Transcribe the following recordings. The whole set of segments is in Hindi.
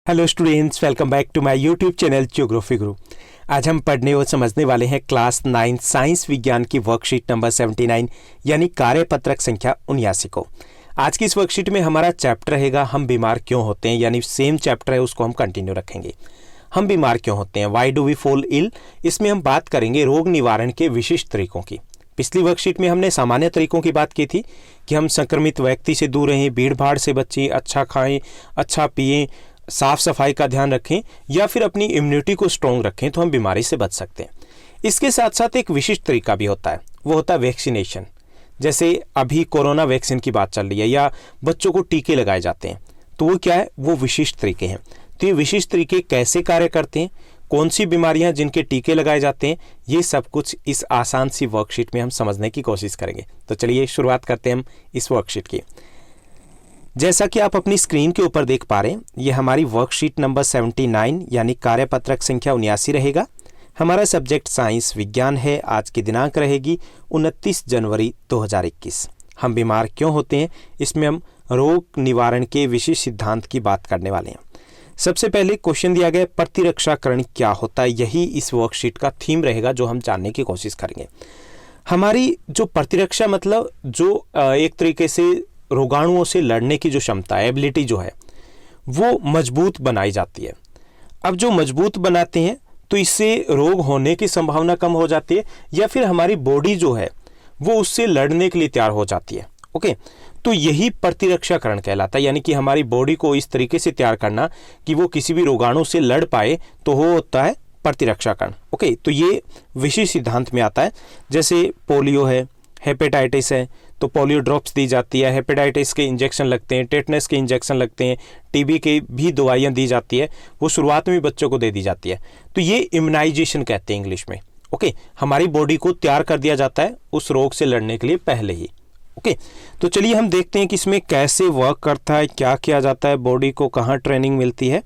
Hello students, welcome back to my YouTube channel geography guru. आज हम पढ़ने और समझने वाले हैं क्लास 9 साइंस विज्ञान की वर्कशीट नंबर 79 यानी कार्यपत्रक संख्या 79 को। आज की इस वर्कशीट में हमारा चैप्टर रहेगा हम बीमार क्यों होते हैं, यानी सेम चैप्टर है उसको हम कंटिन्यू रखेंगे। हम बीमार क्यों होते हैं, why do we fall ill. इसमें हम बात करेंगे रोग निवारण के विशिष्ट तरीकों की। पिछली वर्कशीट में हमने सामान्य तरीकों की बात की थी कि हम संक्रमित व्यक्ति से दूर रहें, भीड़ भाड़ से बचें, अच्छा खाएं, अच्छा पिएं, साफ सफाई का ध्यान रखें या फिर अपनी इम्यूनिटी को स्ट्रॉन्ग रखें तो हम बीमारी से बच सकते हैं। इसके साथ साथ एक विशिष्ट तरीका भी होता है, वो होता है वैक्सीनेशन। जैसे अभी कोरोना वैक्सीन की बात चल रही है या बच्चों को टीके लगाए जाते हैं, तो वो क्या है, वो विशिष्ट तरीके हैं। तो ये विशिष्ट तरीके कैसे कार्य करते हैं, कौन सी बीमारियां जिनके टीके लगाए जाते हैं, ये सब कुछ इस आसान सी वर्कशीट में हम समझने की कोशिश करेंगे। तो चलिए शुरुआत करते हैं हम इस वर्कशीट की। जैसा कि आप अपनी स्क्रीन के ऊपर देख पा रहे हैं, ये हमारी वर्कशीट नंबर 79 यानी कार्यपत्रक संख्या 79 रहेगा। हमारा सब्जेक्ट साइंस विज्ञान है। आज की दिनांक रहेगी 29 जनवरी 2021। हम बीमार क्यों होते हैं, इसमें हम रोग निवारण के विशिष्ट सिद्धांत की बात करने वाले हैं। सबसे पहले क्वेश्चन दिया गया प्रतिरक्षाकरण क्या होता है, यही इस वर्कशीट का थीम रहेगा जो हम जानने की कोशिश करेंगे। हमारी जो प्रतिरक्षा मतलब जो एक तरीके से रोगाणुओं से लड़ने की जो क्षमता है, एबिलिटी जो है, वो मजबूत बनाई जाती है। अब जो मजबूत बनाते हैं तो इससे रोग होने की संभावना कम हो जाती है या फिर हमारी बॉडी जो है वो उससे लड़ने के लिए तैयार हो जाती है। ओके, तो यही प्रतिरक्षाकरण कहलाता है, यानी कि हमारी बॉडी को इस तरीके से तैयार करना कि वो किसी भी रोगाणु से लड़ पाए, तो वो होता है प्रतिरक्षाकरण। ओके, तो ये विशिष्ट सिद्धांत में आता है। जैसे पोलियो है, हेपेटाइटिस है, तो पोलियो ड्रॉप्स दी जाती है, हेपेटाइटिस के इंजेक्शन लगते हैं, टेटनस के इंजेक्शन लगते हैं, टीबी की भी दवाइयाँ दी जाती है, वो शुरुआत में बच्चों को दे दी जाती है। तो ये इम्यूनाइजेशन कहते हैं इंग्लिश में। ओके, हमारी बॉडी को तैयार कर दिया जाता है उस रोग से लड़ने के लिए पहले ही। ओके, तो चलिए हम देखते हैं कि इसमें कैसे वर्क करता है, क्या किया जाता है, बॉडी को कहाँ ट्रेनिंग मिलती है।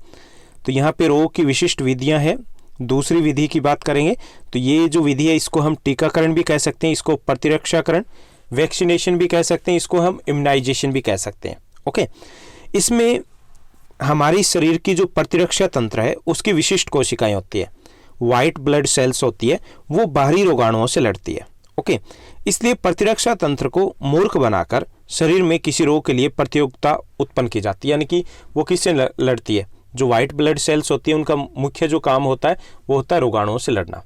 तो यहाँ पे रोग की विशिष्ट विधियाँ हैं। दूसरी विधि की बात करेंगे तो ये जो विधि है इसको हम टीकाकरण भी कह सकते हैं, इसको प्रतिरक्षाकरण, वैक्सीनेशन भी कह सकते हैं, इसको हम इम्यूनाइजेशन भी कह सकते हैं। ओके, इसमें हमारी शरीर की जो प्रतिरक्षा तंत्र है उसकी विशिष्ट कोशिकाएं होती है, वाइट ब्लड सेल्स होती है, वो बाहरी रोगाणुओं से लड़ती है। ओके, इसलिए प्रतिरक्षा तंत्र को मूर्ख बनाकर शरीर में किसी रोग के लिए प्रतियोगिता उत्पन्न की जाती है, यानी कि वो किससे लड़ती है। जो वाइट ब्लड सेल्स होती है उनका मुख्य जो काम होता है वो होता है रोगाणुओं से लड़ना।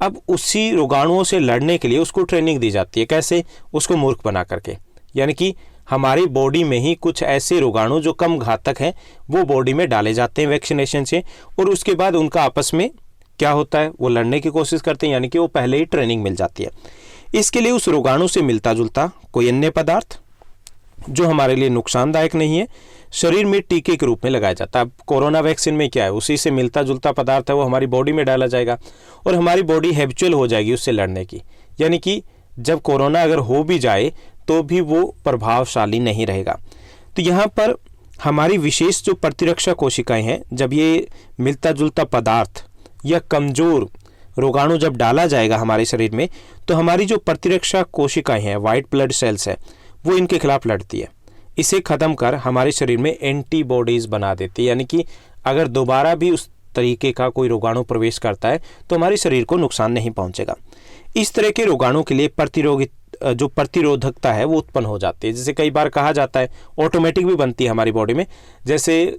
अब उसी रोगाणुओं से लड़ने के लिए उसको ट्रेनिंग दी जाती है। कैसे, उसको मूर्ख बना करके, यानी कि हमारी बॉडी में ही कुछ ऐसे रोगाणु जो कम घातक हैं वो बॉडी में डाले जाते हैं वैक्सीनेशन से, और उसके बाद उनका आपस में क्या होता है, वो लड़ने की कोशिश करते हैं, यानी कि वो पहले ही ट्रेनिंग मिल जाती है। इसके लिए उस रोगाणु से मिलता जुलता कोई अन्य पदार्थ जो हमारे लिए नुकसानदायक नहीं है शरीर में टीके के रूप में लगाया जाता है। अब कोरोना वैक्सीन में क्या है, उसी से मिलता जुलता पदार्थ है, वो हमारी बॉडी में डाला जाएगा और हमारी बॉडी हैबिचुअल हो जाएगी उससे लड़ने की, यानी कि जब कोरोना अगर हो भी जाए तो भी वो प्रभावशाली नहीं रहेगा। तो यहाँ पर हमारी विशेष जो प्रतिरक्षा कोशिकाएं हैं, जब ये मिलता जुलता पदार्थ या कमजोर रोगाणु जब डाला जाएगा हमारे शरीर में, तो हमारी जो प्रतिरक्षा कोशिकाएं हैं, वाइट ब्लड सेल्स है, वो इनके खिलाफ लड़ती है। इसे खत्म कर हमारे शरीर में एंटीबॉडीज बना देती है, यानी कि अगर दोबारा भी उस तरीके का कोई रोगाणु प्रवेश करता है तो हमारे शरीर को नुकसान नहीं पहुंचेगा। इस तरह के रोगाणु के लिए जो प्रतिरोधकता है वो उत्पन्न हो जाती है। जैसे कई बार कहा जाता है ऑटोमेटिक भी बनती है हमारी बॉडी में। जैसे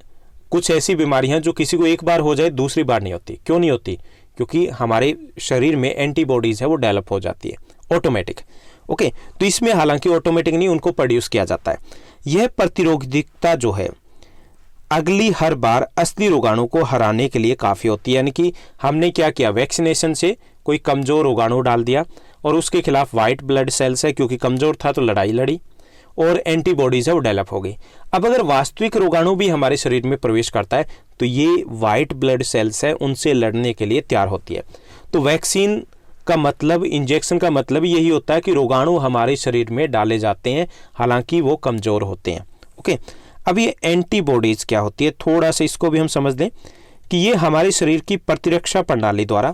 कुछ ऐसी बीमारियां जो किसी को एक बार हो जाए दूसरी बार नहीं होती। क्यों नहीं होती? क्योंकि हमारे शरीर में एंटीबॉडीज है वो डेवलप हो जाती है ऑटोमेटिक। ओके, तो इसमें हालांकि ऑटोमेटिक नहीं, उनको प्रोड्यूस किया जाता है। यह प्रतिरोधकता जो है अगली हर बार असली रोगाणु को हराने के लिए काफ़ी होती है। यानी कि हमने क्या किया, वैक्सीनेशन से कोई कमज़ोर रोगाणु डाल दिया और उसके खिलाफ वाइट ब्लड सेल्स है, क्योंकि कमज़ोर था तो लड़ाई लड़ी और एंटीबॉडीज है वो डेवलप हो गई। अब अगर वास्तविक रोगाणु भी हमारे शरीर में प्रवेश करता है तो ये वाइट ब्लड सेल्स है उनसे लड़ने के लिए तैयार होती है। तो वैक्सीन का मतलब, इंजेक्शन का मतलब यही होता है कि रोगाणु हमारे शरीर में डाले जाते हैं, हालांकि वो कमज़ोर होते हैं। ओके, अब ये एंटीबॉडीज़ क्या होती है, थोड़ा सा इसको भी हम समझ लें कि ये हमारे शरीर की प्रतिरक्षा प्रणाली द्वारा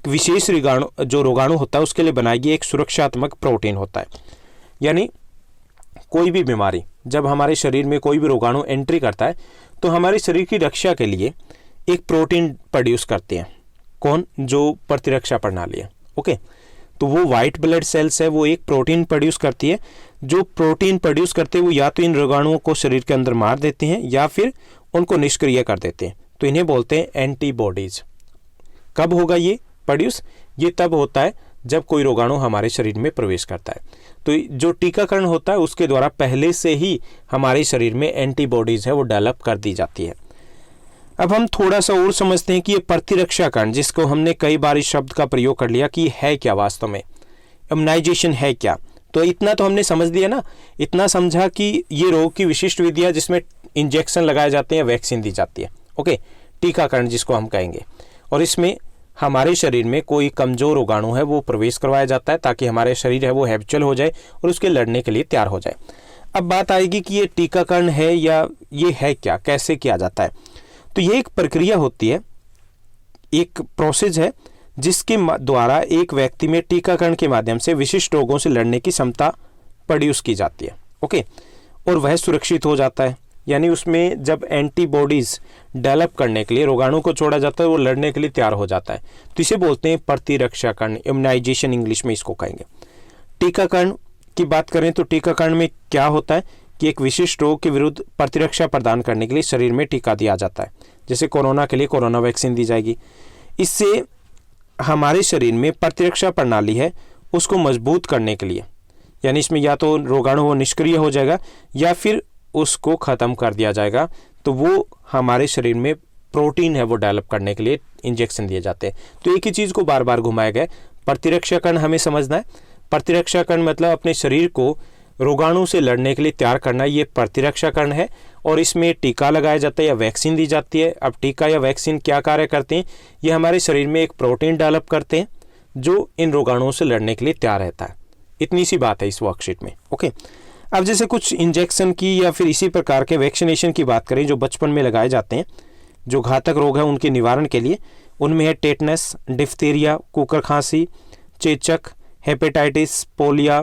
विशेष रोगाणु होता है उसके लिए बनाई गई एक सुरक्षात्मक प्रोटीन होता है। यानी कोई भी बीमारी, जब हमारे शरीर में कोई भी रोगाणु एंट्री करता है तो हमारे शरीर की रक्षा के लिए एक प्रोटीन प्रोड्यूस करते हैं। कौन? जो प्रतिरक्षा प्रणाली है। ओके, तो वो वाइट ब्लड सेल्स है, वो एक प्रोटीन प्रोड्यूस करती है। जो प्रोटीन प्रोड्यूस करते हैं वो या तो इन रोगाणुओं को शरीर के अंदर मार देते हैं या फिर उनको निष्क्रिय कर देते हैं। तो इन्हें बोलते हैं एंटीबॉडीज। कब होगा ये प्रोड्यूस? ये तब होता है जब कोई रोगाणु हमारे शरीर में प्रवेश करता है। तो जो टीकाकरण होता है उसके द्वारा पहले से ही हमारे शरीर में एंटीबॉडीज है वो डेवलप कर दी जाती है। अब हम थोड़ा सा और समझते हैं कि ये प्रतिरक्षा करण, जिसको हमने कई बार इस शब्द का प्रयोग कर लिया कि है क्या वास्तव में, इम्यूनाइजेशन है क्या। तो इतना तो हमने समझ लिया ना, इतना समझा कि ये रोग की विशिष्ट विधि है जिसमें इंजेक्शन लगाए जाते हैं, वैक्सीन दी जाती है। ओके, टीकाकरण जिसको हम कहेंगे। और इसमें हमारे शरीर में कोई कमजोर रोगाणु है वो प्रवेश करवाया जाता है ताकि हमारे शरीर है वो हैबिचुअल हो जाए और उसके लड़ने के लिए तैयार हो जाए। अब बात आएगी कि ये टीकाकरण है या ये है क्या, कैसे किया जाता है। तो ये एक प्रक्रिया होती है, एक प्रोसेस है जिसके द्वारा एक व्यक्ति में टीकाकरण के माध्यम से विशिष्ट रोगों से लड़ने की क्षमता प्रोड्यूस की जाती है। ओके, और वह सुरक्षित हो जाता है। यानी उसमें जब एंटीबॉडीज डेवलप करने के लिए रोगाणु को छोड़ा जाता है, वो लड़ने के लिए तैयार हो जाता है। तो इसे बोलते हैं प्रतिरक्षाकरण, इम्यूनाइजेशन इंग्लिश में इसको कहेंगे। टीकाकरण की बात करें तो टीकाकरण में क्या होता है कि एक विशिष्ट रोग के विरुद्ध प्रतिरक्षा प्रदान करने के लिए शरीर में टीका दिया जाता है। जैसे कोरोना के लिए कोरोना वैक्सीन दी जाएगी। इससे हमारे शरीर में प्रतिरक्षा प्रणाली है उसको मजबूत करने के लिए, यानी इसमें या तो रोगाणु वो निष्क्रिय हो जाएगा या फिर उसको ख़त्म कर दिया जाएगा। तो वो हमारे शरीर में प्रोटीन है वो डेवलप करने के लिए इंजेक्शन दिए जाते हैं। तो एक ही चीज़ को बार बार घुमाया गया। प्रतिरक्षाकरण हमें समझना है। प्रतिरक्षाकरण मतलब अपने शरीर को रोगाणु से लड़ने के लिए तैयार करना, ये प्रतिरक्षाकरण है। और इसमें टीका लगाया जाता है या वैक्सीन दी जाती है। अब टीका या वैक्सीन क्या कार्य करते हैं? ये हमारे शरीर में एक प्रोटीन डेवलप करते हैं जो इन रोगाणुओं से लड़ने के लिए तैयार रहता है। इतनी सी बात है इस वर्कशीट में। ओके, अब जैसे कुछ इंजेक्शन की या फिर इसी प्रकार के वैक्सीनेशन की बात करें जो बचपन में लगाए जाते हैं जो घातक रोग है उनके निवारण के लिए, उनमें है टेटनस, डिफ्थीरिया, कुकर खांसी, चेचक, हेपेटाइटिस, पोलियो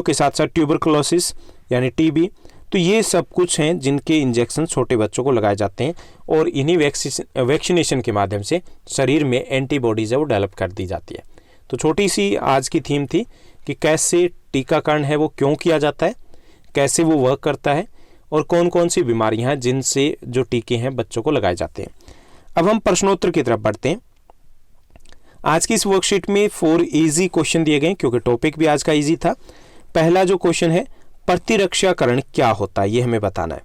के साथ साथ ट्यूबरकुलोसिस यानी टीबी। तो ये सब कुछ हैं जिनके इंजेक्शन छोटे बच्चों को लगाए जाते हैं और इन्हीं वैक्सीनेशन के माध्यम से शरीर में एंटीबॉडीज है वो डेवलप कर दी जाती है। तो छोटी सी आज की थीम थी कि कैसे टीकाकरण है वो क्यों किया जाता है, कैसे वो वर्क करता है और कौन कौन सी बीमारियां हैं जिनसे जो टीके हैं बच्चों को लगाए जाते हैं। अब हम प्रश्नोत्तर की तरफ बढ़ते हैं। आज की इस वर्कशीट में 4 इजी क्वेश्चन दिए गए क्योंकि टॉपिक भी आज का इजी था। पहला जो क्वेश्चन है, प्रतिरक्षाकरण क्या होता है, ये हमें बताना है।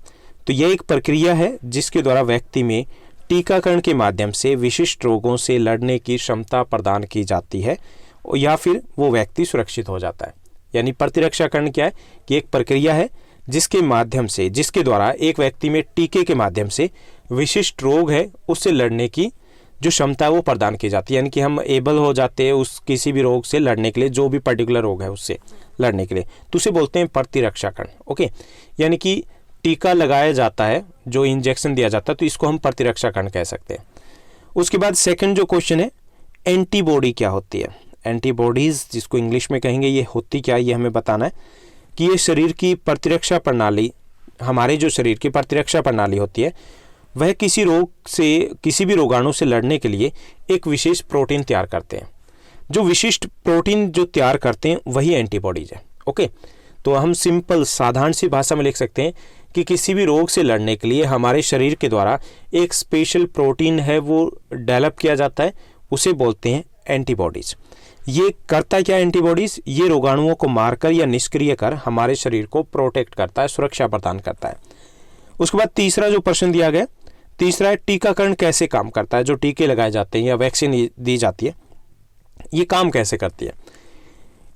तो यह एक प्रक्रिया है जिसके द्वारा व्यक्ति में टीकाकरण के माध्यम से विशिष्ट रोगों से लड़ने की क्षमता प्रदान की जाती है या फिर वो व्यक्ति सुरक्षित हो जाता है। यानी प्रतिरक्षाकरण क्या है कि एक प्रक्रिया है जिसके माध्यम से, जिसके द्वारा एक व्यक्ति में टीके के माध्यम से विशिष्ट रोग है उससे लड़ने की जो क्षमता है वो प्रदान की जाती है। यानी कि हम एबल हो जाते हैं उस किसी भी रोग से लड़ने के लिए, जो भी पर्टिकुलर रोग है उससे लड़ने के लिए। तो उसे बोलते हैं प्रतिरक्षाकरण। ओके, यानी कि टीका लगाया जाता है, जो इंजेक्शन दिया जाता है, तो इसको हम प्रतिरक्षाकरण कह सकते हैं। उसके बाद सेकंड जो क्वेश्चन है, एंटीबॉडी क्या होती है। एंटीबॉडीज जिसको इंग्लिश में कहेंगे, ये होती क्या है ये हमें बताना है कि ये शरीर की प्रतिरक्षा प्रणाली, हमारे जो शरीर की प्रतिरक्षा प्रणाली होती है वह किसी रोग से, किसी भी रोगाणु से लड़ने के लिए एक विशेष प्रोटीन तैयार करते हैं। जो विशिष्ट प्रोटीन जो तैयार करते हैं वही एंटीबॉडीज है। ओके, तो हम सिंपल साधारण सी भाषा में लिख सकते हैं कि किसी भी रोग से लड़ने के लिए हमारे शरीर के द्वारा एक स्पेशल प्रोटीन है वो डेवलप किया जाता है, उसे बोलते हैं एंटीबॉडीज। ये करता क्या एंटीबॉडीज? ये रोगाणुओं को मारकर या निष्क्रिय कर हमारे शरीर को प्रोटेक्ट करता है, सुरक्षा प्रदान करता है। उसके बाद तीसरा जो प्रश्न दिया गया, तीसरा है टीकाकरण कैसे काम करता है। जो टीके लगाए जाते हैं या वैक्सीन दी जाती है, ये काम कैसे करती है।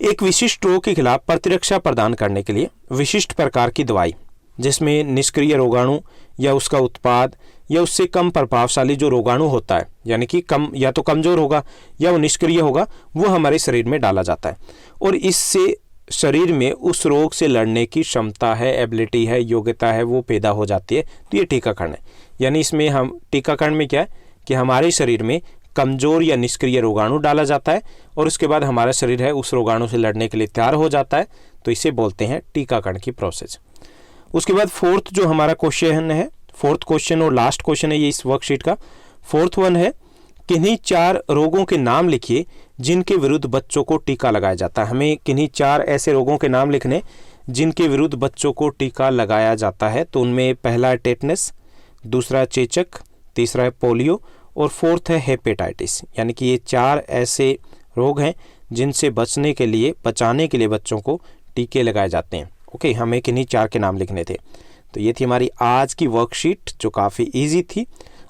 एक विशिष्ट रोग के खिलाफ प्रतिरक्षा प्रदान करने के लिए विशिष्ट प्रकार की दवाई, जिसमें निष्क्रिय रोगाणु या उसका उत्पाद या उससे कम प्रभावशाली जो रोगाणु होता है, यानी कि कम या तो कमजोर होगा या वो निष्क्रिय होगा, वो हमारे शरीर में डाला जाता है और इससे शरीर में उस रोग से लड़ने की क्षमता है, एबिलिटी है, योग्यता है, वो पैदा हो जाती है। तो ये टीकाकरण है। यानी इसमें हम टीकाकरण में क्या है कि हमारे शरीर में कमजोर या निष्क्रिय रोगाणु डाला जाता है और उसके बाद हमारा शरीर है उस रोगाणु से लड़ने के लिए तैयार हो जाता है। तो इसे बोलते हैं टीकाकरण की प्रोसेस। उसके बाद फोर्थ जो हमारा क्वेश्चन है, फोर्थ क्वेश्चन और लास्ट क्वेश्चन है ये इस वर्कशीट का। फोर्थ वन है, किन्हीं 4 रोगों के नाम लिखिए जिनके विरुद्ध बच्चों को टीका लगाया जाता है। हमें किन्हीं 4 ऐसे रोगों के नाम लिखने जिनके विरुद्ध बच्चों को टीका लगाया जाता है। तो उनमें पहला है टेटनस, दूसरा चेचक, तीसरा है पोलियो और फोर्थ है हेपेटाइटिस। यानी कि ये 4 ऐसे रोग हैं जिनसे बचाने के लिए बच्चों को टीके लगाए जाते हैं। ओके, हमें किन्हीं 4 के नाम लिखने थे। तो ये थी हमारी आज की वर्कशीट जो काफ़ी इजी थी।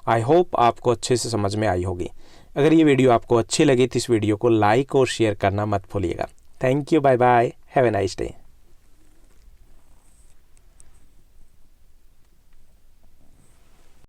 आई होप आपको अच्छे से समझ में आई होगी। अगर ये वीडियो आपको अच्छी लगी तो इस वीडियो को लाइक और शेयर करना मत भूलिएगा। Thank you, bye bye, have a nice day.